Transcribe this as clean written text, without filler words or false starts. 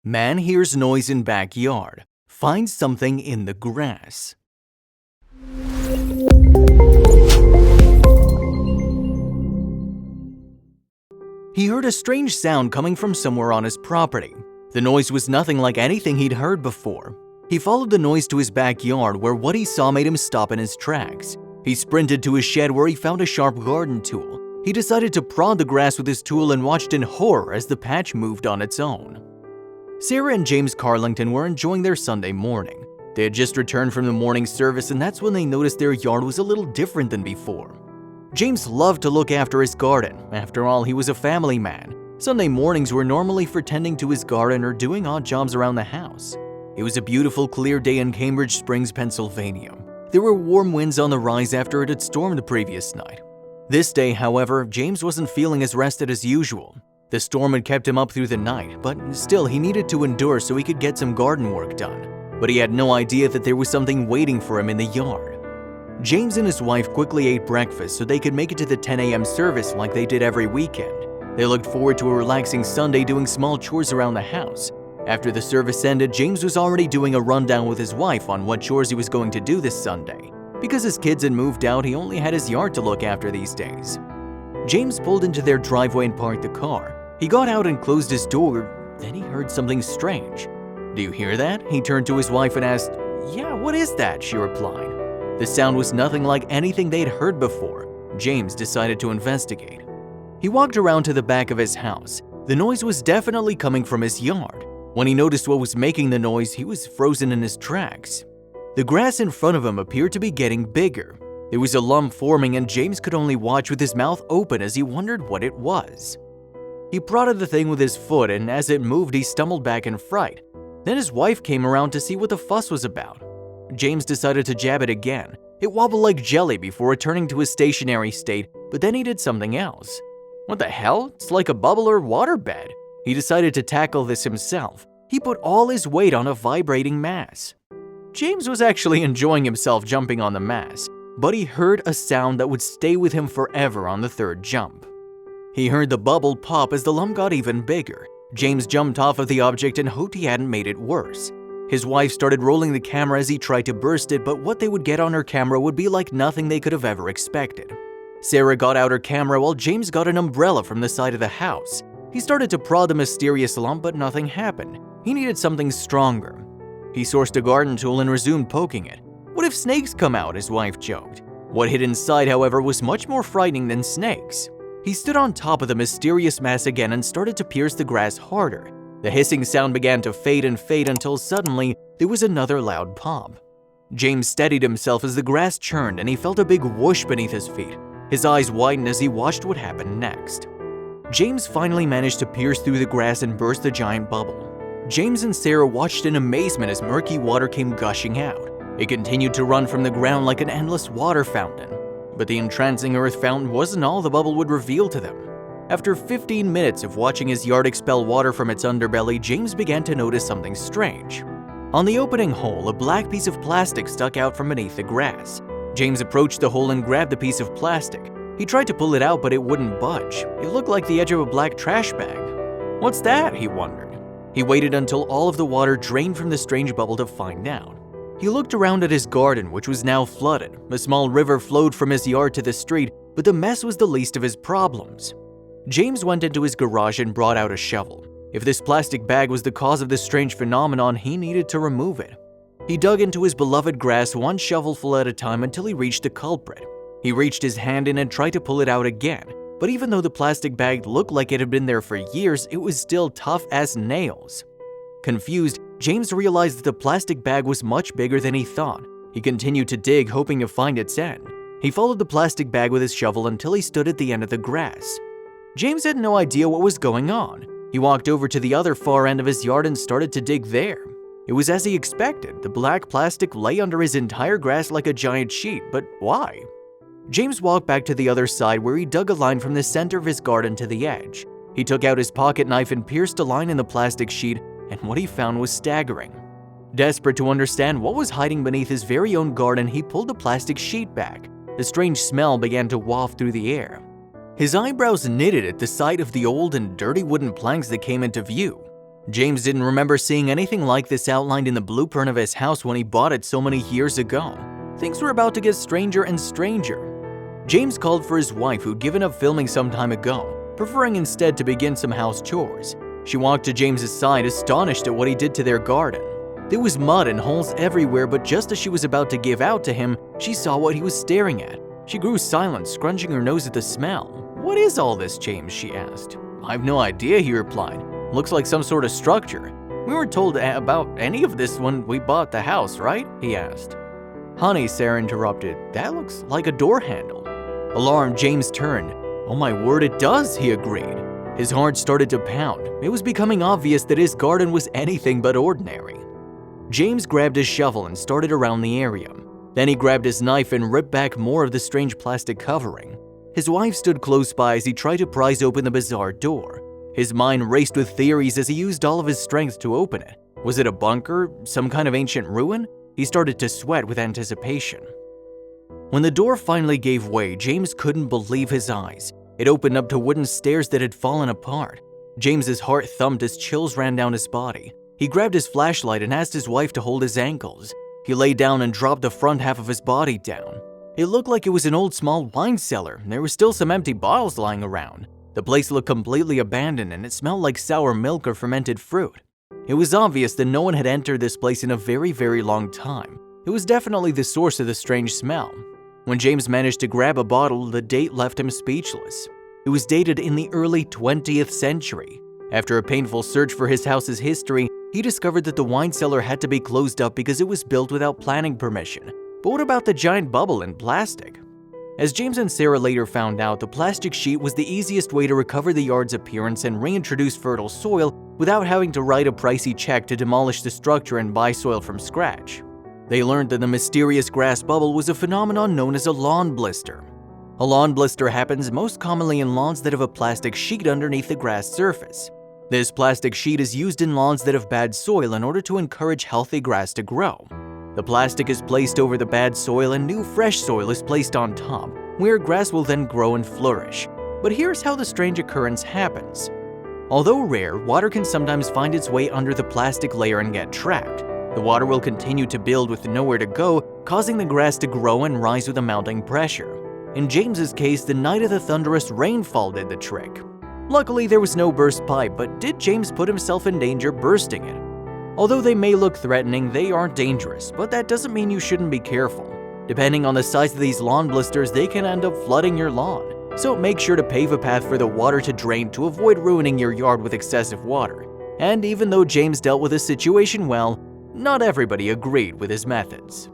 Man hears noise in backyard. Finds something in the grass. He heard a strange sound coming from somewhere on his property. The noise was nothing like anything he'd heard before. He followed the noise to his backyard where what he saw made him stop in his tracks. He sprinted to his shed where he found a sharp garden tool. He decided to prod the grass with his tool and watched in horror as the patch moved on its own. Sarah and James Carlington were enjoying their Sunday morning. They had just returned from the morning service, and that's when they noticed their yard was a little different than before. James loved to look after his garden. After all, he was a family man. Sunday mornings were normally for tending to his garden or doing odd jobs around the house. It was a beautiful, clear day in Cambridge Springs, Pennsylvania. There were warm winds on the rise after it had stormed the previous night. This day, however, James wasn't feeling as rested as usual. The storm had kept him up through the night, but still he needed to endure so he could get some garden work done. But he had no idea that there was something waiting for him in the yard. James and his wife quickly ate breakfast so they could make it to the 10 a.m. service like they did every weekend. They looked forward to a relaxing Sunday doing small chores around the house. After the service ended, James was already doing a rundown with his wife on what chores he was going to do this Sunday. Because his kids had moved out, he only had his yard to look after these days. James pulled into their driveway and parked the car. He got out and closed his door, then he heard something strange. "Do you hear that?" He turned to his wife and asked. "Yeah, what is that?" she replied. The sound was nothing like anything they'd heard before. James decided to investigate. He walked around to the back of his house. The noise was definitely coming from his yard. When he noticed what was making the noise, he was frozen in his tracks. The grass in front of him appeared to be getting bigger. There was a lump forming and James could only watch with his mouth open as he wondered what it was. He prodded the thing with his foot, and as it moved, he stumbled back in fright. Then his wife came around to see what the fuss was about. James decided to jab it again. It wobbled like jelly before returning to his stationary state, but then he did something else. What the hell? It's like a bubble or waterbed. He decided to tackle this himself. He put all his weight on a vibrating mass. James was actually enjoying himself jumping on the mass, but he heard a sound that would stay with him forever on the third jump. He heard the bubble pop as the lump got even bigger. James jumped off of the object and hoped he hadn't made it worse. His wife started rolling the camera as he tried to burst it, but what they would get on her camera would be like nothing they could have ever expected. Sarah got out her camera while James got an umbrella from the side of the house. He started to prod the mysterious lump, but nothing happened. He needed something stronger. He sourced a garden tool and resumed poking it. "What if snakes come out?" his wife joked. What hid inside, however, was much more frightening than snakes. He stood on top of the mysterious mass again and started to pierce the grass harder. The hissing sound began to fade and fade until suddenly there was another loud pop. James steadied himself as the grass churned and he felt a big whoosh beneath his feet. His eyes widened as he watched what happened next. James finally managed to pierce through the grass and burst the giant bubble. James and Sarah watched in amazement as murky water came gushing out. It continued to run from the ground like an endless water fountain. But the entrancing earth fountain wasn't all the bubble would reveal to them. After 15 minutes of watching his yard expel water from its underbelly, James began to notice something strange. On the opening hole, a black piece of plastic stuck out from beneath the grass. James approached the hole and grabbed the piece of plastic. He tried to pull it out, but it wouldn't budge. It looked like the edge of a black trash bag. "What's that?" he wondered. He waited until all of the water drained from the strange bubble to find out. He looked around at his garden, which was now flooded. A small river flowed from his yard to the street, but the mess was the least of his problems. James went into his garage and brought out a shovel. If this plastic bag was the cause of this strange phenomenon, he needed to remove it. He dug into his beloved grass one shovelful at a time until he reached the culprit. He reached his hand in and tried to pull it out again, but even though the plastic bag looked like it had been there for years, it was still tough as nails. Confused, James realized that the plastic bag was much bigger than he thought. He continued to dig, hoping to find its end. He followed the plastic bag with his shovel until he stood at the end of the grass. James had no idea what was going on. He walked over to the other far end of his yard and started to dig there. It was as he expected. The black plastic lay under his entire grass like a giant sheet, but why? James walked back to the other side where he dug a line from the center of his garden to the edge. He took out his pocket knife and pierced a line in the plastic sheet, and what he found was staggering. Desperate to understand what was hiding beneath his very own garden, he pulled the plastic sheet back. A strange smell began to waft through the air. His eyebrows knitted at the sight of the old and dirty wooden planks that came into view. James didn't remember seeing anything like this outlined in the blueprint of his house when he bought it so many years ago. Things were about to get stranger and stranger. James called for his wife, who'd given up filming some time ago, preferring instead to begin some house chores. She walked to James's side, astonished at what he did to their garden. There was mud and holes everywhere, but just as she was about to give out to him, she saw what he was staring at. She grew silent, scrunching her nose at the smell. "What is all this, James?" she asked. "I've no idea," he replied. "Looks like some sort of structure. We weren't told about any of this when we bought the house, right?" he asked. "Honey," Sarah interrupted, "that looks like a door handle." Alarmed, James turned. "Oh my word, it does," he agreed. His heart started to pound. It was becoming obvious that his garden was anything but ordinary. James grabbed his shovel and started around the area. Then he grabbed his knife and ripped back more of the strange plastic covering. His wife stood close by as he tried to prise open the bizarre door. His mind raced with theories as he used all of his strength to open it. Was it a bunker? Some kind of ancient ruin? He started to sweat with anticipation. When the door finally gave way, James couldn't believe his eyes. It opened up to wooden stairs that had fallen apart. James's heart thumped as chills ran down his body. He grabbed his flashlight and asked his wife to hold his ankles. He lay down and dropped the front half of his body down. It looked like it was an old small wine cellar. There were still some empty bottles lying around. The place looked completely abandoned and it smelled like sour milk or fermented fruit. It was obvious that no one had entered this place in a very, very long time. It was definitely the source of the strange smell. When James managed to grab a bottle, the date left him speechless. It was dated in the early 20th century. After a painful search for his house's history, he discovered that the wine cellar had to be closed up because it was built without planning permission. But what about the giant bubble in plastic? As James and Sarah later found out, the plastic sheet was the easiest way to recover the yard's appearance and reintroduce fertile soil without having to write a pricey check to demolish the structure and buy soil from scratch. They learned that the mysterious grass bubble was a phenomenon known as a lawn blister. A lawn blister happens most commonly in lawns that have a plastic sheet underneath the grass surface. This plastic sheet is used in lawns that have bad soil in order to encourage healthy grass to grow. The plastic is placed over the bad soil and new fresh soil is placed on top, where grass will then grow and flourish. But here's how the strange occurrence happens. Although rare, water can sometimes find its way under the plastic layer and get trapped. The water will continue to build with nowhere to go, causing the grass to grow and rise with a mounting pressure. In James's case, the night of the thunderous rainfall did the trick. Luckily, there was no burst pipe, but did James put himself in danger bursting it? Although they may look threatening, they aren't dangerous, but that doesn't mean you shouldn't be careful. Depending on the size of these lawn blisters, they can end up flooding your lawn. So make sure to pave a path for the water to drain to avoid ruining your yard with excessive water. And even though James dealt with the situation well, not everybody agreed with his methods.